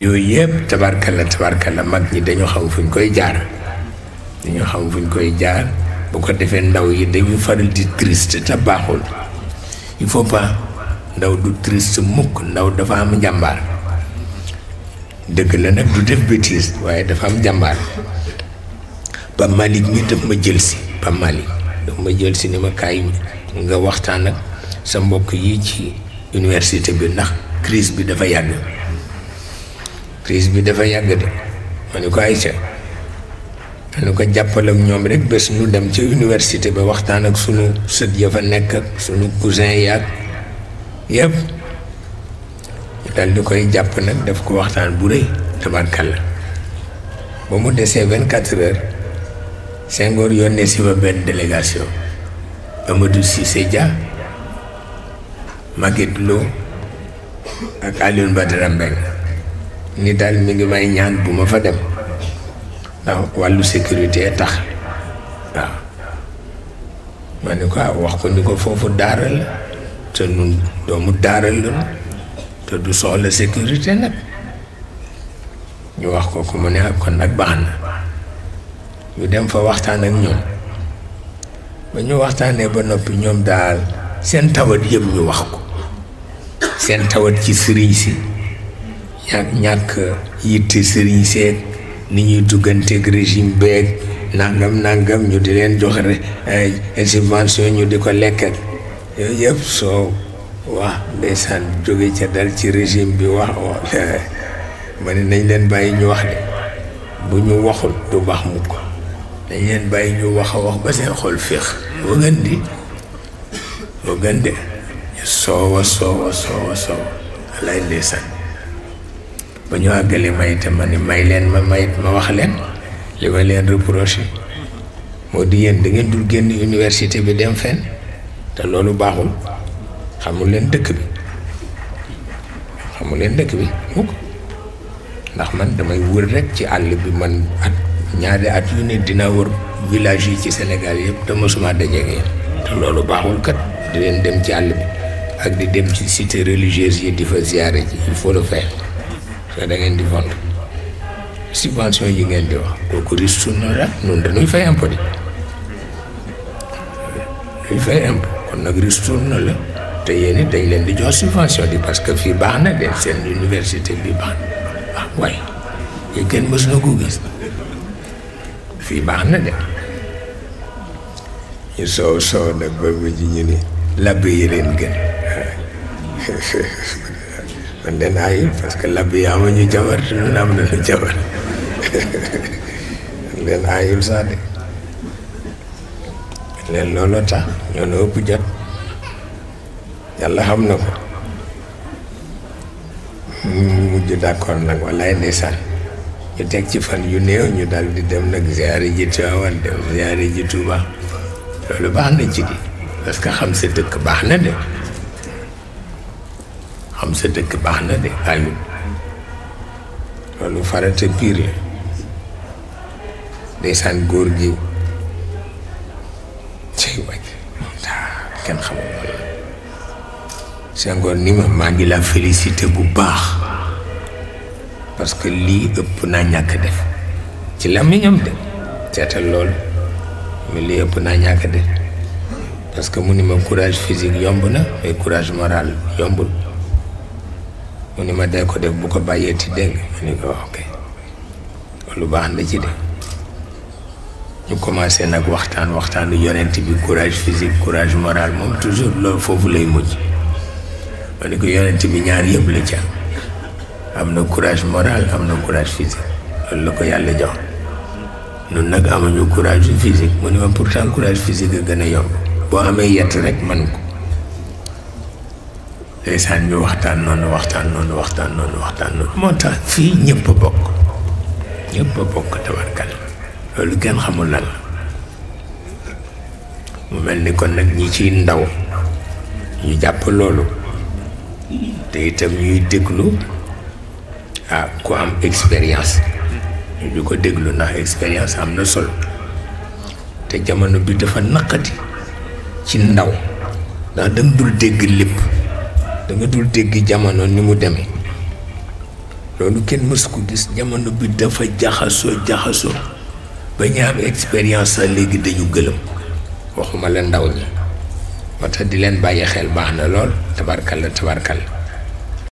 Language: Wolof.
yooyu yëpp tabarkalla mag ñi dañu xam fuñ koy jaar bu ko defee ndaw yi dañu faral di triste te baaxul. il faut pas ndaw du triste mukk. ndaw dafa am njàmbaar dëgg la nag du def bêtise waaye dafa am njàmbaar. Pape Malick mi daf ma jël si Pape Malick daf ma jël si ni ma kaay nga waxtaan ak sa mbokk yi ci université bi ndax crise bi dafa yàgg de ma ne ko Aïcha ma ne ko jàppal ak ñoom rek bés nu dem ca université ba waxtaan ak sunu sët ya fa nekk ak sunu cousin yaag yëpp ñu dal di koy jàpp nag def ko waxtaan bu rëy tabarkalla ba mu desee 24 heures Senghor yónnee si ba benn délégation Amadou Cissé Dia Maguette Lo ak Alioune Badara Mbengue ni daal mi ngi may ñaan bu ma fa dem ndax wàllu sécurité tax waaw ma ne ko wax ko ni ko foofu daara la te nun doomu daara la te du soxla sécurité nag ñu wax ko ko mu ne kon nag baax na ñu dem fa waxtaan ak ñoom ba ñu waxtaanee ba noppi ñoom daal seen tawat yëpp ñu wax ko seen tawat ci sëriñ si ñàkk yitte sëriñ seeg ni ñuy dugganteeg régime beeg nangam ñu di leen jox subvention ñu di ko lekk ak yooyu yëpp soo wax ndeysaan jóge ca dal ci régime bi wax ma ne nañ leen bàyyi ñu wax de bu ñu waxul du baax mukk dañ leen bàyyi ñu wax a wax ba seen xol féex boo gën de soowa lay ndeysaan ba ñu àggale mayte ma ni may leen ma wax leen li ma leen reproché moo di yéen da ngeen dul génn université bi dem fenn te loolu baaxul xamul leen dëkk bi mukk ndax man damay wër rek ci àll bi man ñaari at yu ne dina wër village yi ci Sénégal yëpp te mosuma dajeeg yéen te loolu baaxul kat di leen dem ci àll bi ak di dem ci cité religieuse yi di fa ziyaare ji il faut le faire da ngeen di vendre subvention yi ngeen di wax kooku ristourne rek noonu dañuy fay impôt kon nag ristourne la te yéen it dañ leen di jox subvention di parce que fii baax na de seen université bi baax na waaye yéen kenn mës na ko gis fii baax na de ñu soow nag ba ji ñu ni labbe yi leen gën man leen aayul parce que labbe yi amuñu jabar te ñun am nañu jabar man leen aayul sax de leen looloo tax ñoo na ëpp jot yàlla xam na ko mujj d'accord nag wallaay ndeysaan ñu teg ci fan yu néew ñu dal di dem nag ziyaare ji Tiwaawan dem ziyaare ji Tuuba loolu baax na ci di parce que xam sa dëkk baax na de ayul loolu farata piir la ndeysaan góor gi ci wàcc kenn xamul walla Senghor ni maa ngi la félicité bu baax parce que lii ëpp naa ñàkk def ci làmmiñam de seetal loolu mais lii ëpp naa ñàkk def parce que mu ni ma courage physique yomb na mais courage moral yombul mu ni ma dee ko def bu ko bàyyeeti dégg ma ni ko ok lu baax na ci de ñu commencé nag waxtaanu yonent bi courage physique courage moral moom toujours loolu foofu lay mujj ma ni ko yonent bi ñaar yëpp la ca am na courage moral am na courage physique loolu la ko yàlla jox nun nag amuñu courage physique mu ni ma pourtant courage physique a gën a yomb boo amee yett rek man ko ndeysaan ñu waxtaan noonu moo tax fii ñëpp a bokk tabarkal loolu kenn xamul lan la mu mel ni kon nag ñi ciy ndaw ñu jàpp loolu te itam ñuy déglu ku am expérience ñu di ko déglu ndax expérience am na solo te jamono bi dafa naqati ci ndaw ndax danga dul dégg lépp danga dul dégg jamono ni mu demee loolu kenn mësu ko gis. jamono bi dafa jaxasoo ba ñu am expérience sax léegi dañu gëlëm waxuma la ndaw ñi moo tax di leen bàyyi xel baax na lool tabarkalla